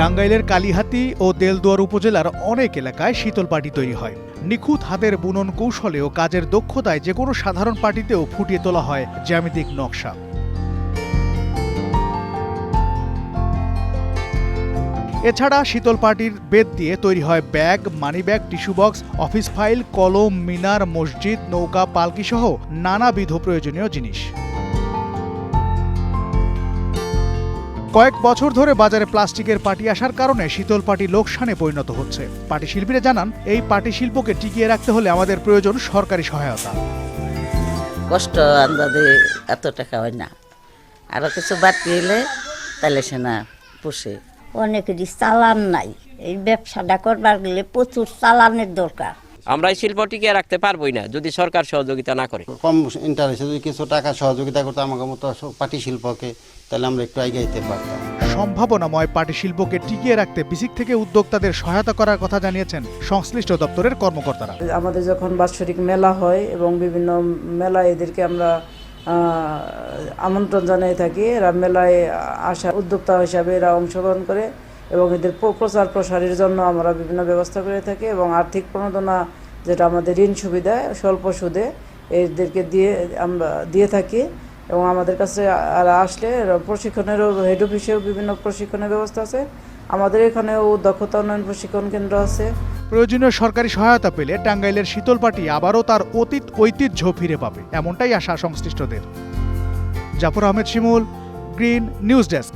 টাঙ্গাইলের কালিহাতী ও দেলদুয়ার উপজেলার অনেক এলাকায় শীতল পাটি তৈরি হয়। নিখুঁত হাতের বুনন কৌশলে ও কাজের দক্ষতায় যে কোনো সাধারণ পাটিতেও ফুটিয়ে তোলা হয় জ্যামিতিক নকশা। এছাড়া শীতল পাটির বেত দিয়ে তৈরি হয় bag, money bag, tissue box, office file, কলম, মিনার, মসজিদ, নৌকা, পালকি সহ নানাবিধ প্রয়োজনীয় জিনিস। কয়েক বছর ধরে বাজারে প্লাস্টিকের পাটি আসার কারণে শীতল পাটি লোকসানে পরিণত হচ্ছে। পাটি শিল্পীরা জানান, এই পাটি শিল্পকে টিকিয়ে রাখতে হলে আমাদের প্রয়োজন সরকারি সহায়তা। কষ্ট আন্দাজে এত টাকা হয় না, আরো কিছু বাড়তি এলে তাহলে সে না পুষে। অনেকেরই চালান নাই, এই ব্যবসাটা করবার গেলে প্রচুর চালানের দরকার। আমরা এই শিল্প টিকিয়ে রাখতে পারবোই না যদি সরকার সহযোগিতা না করে। কম ইন্টারেস্টে যদি কিছু টাকা সহযোগিতা করতো আমাকে মতো পাটি শিল্পকে, তাহলে আমরা একটু এগিয়ে পারতাম। সম্ভাবনাময় পাটি শিল্পকে টিকিয়ে রাখতে বিসিক থেকে উদ্যোক্তাদের সহায়তা করার কথা জানিয়েছেন সংশ্লিষ্ট দপ্তরের কর্মকর্তারা। আমাদের যখন বাৎসরিক মেলা হয় এবং বিভিন্ন মেলায় এদেরকে আমরা আমন্ত্রণ জানিয়ে থাকি, এরা মেলায় আসা উদ্যোক্তা হিসাবে এরা অংশগ্রহণ করে এবং এদের প্রচার প্রসারের জন্য আমরা বিভিন্ন ব্যবস্থা করে থাকি এবং আর্থিক প্রণোদনা যেটা আমাদের ঋণ সুবিধা স্বল্প সুদে এদেরকে আমরা দিয়ে থাকি এবং আমাদের কাছে আসলে প্রশিক্ষণেরও হেড অফিসেও বিভিন্ন প্রশিক্ষণের ব্যবস্থা আছে। আমাদের এখানেও দক্ষতা উন্নয়ন প্রশিক্ষণ কেন্দ্র আছে। প্রয়োজনীয় সরকারি সহায়তা পেলে টাঙ্গাইলের শীতল পাটি আবারও তার অতীত ঐতিহ্য ফিরে পাবে, এমনটাই আশা সংশ্লিষ্টদের। জাফর আহমেদ শিমুল, গ্রিন নিউজ ডেস্ক।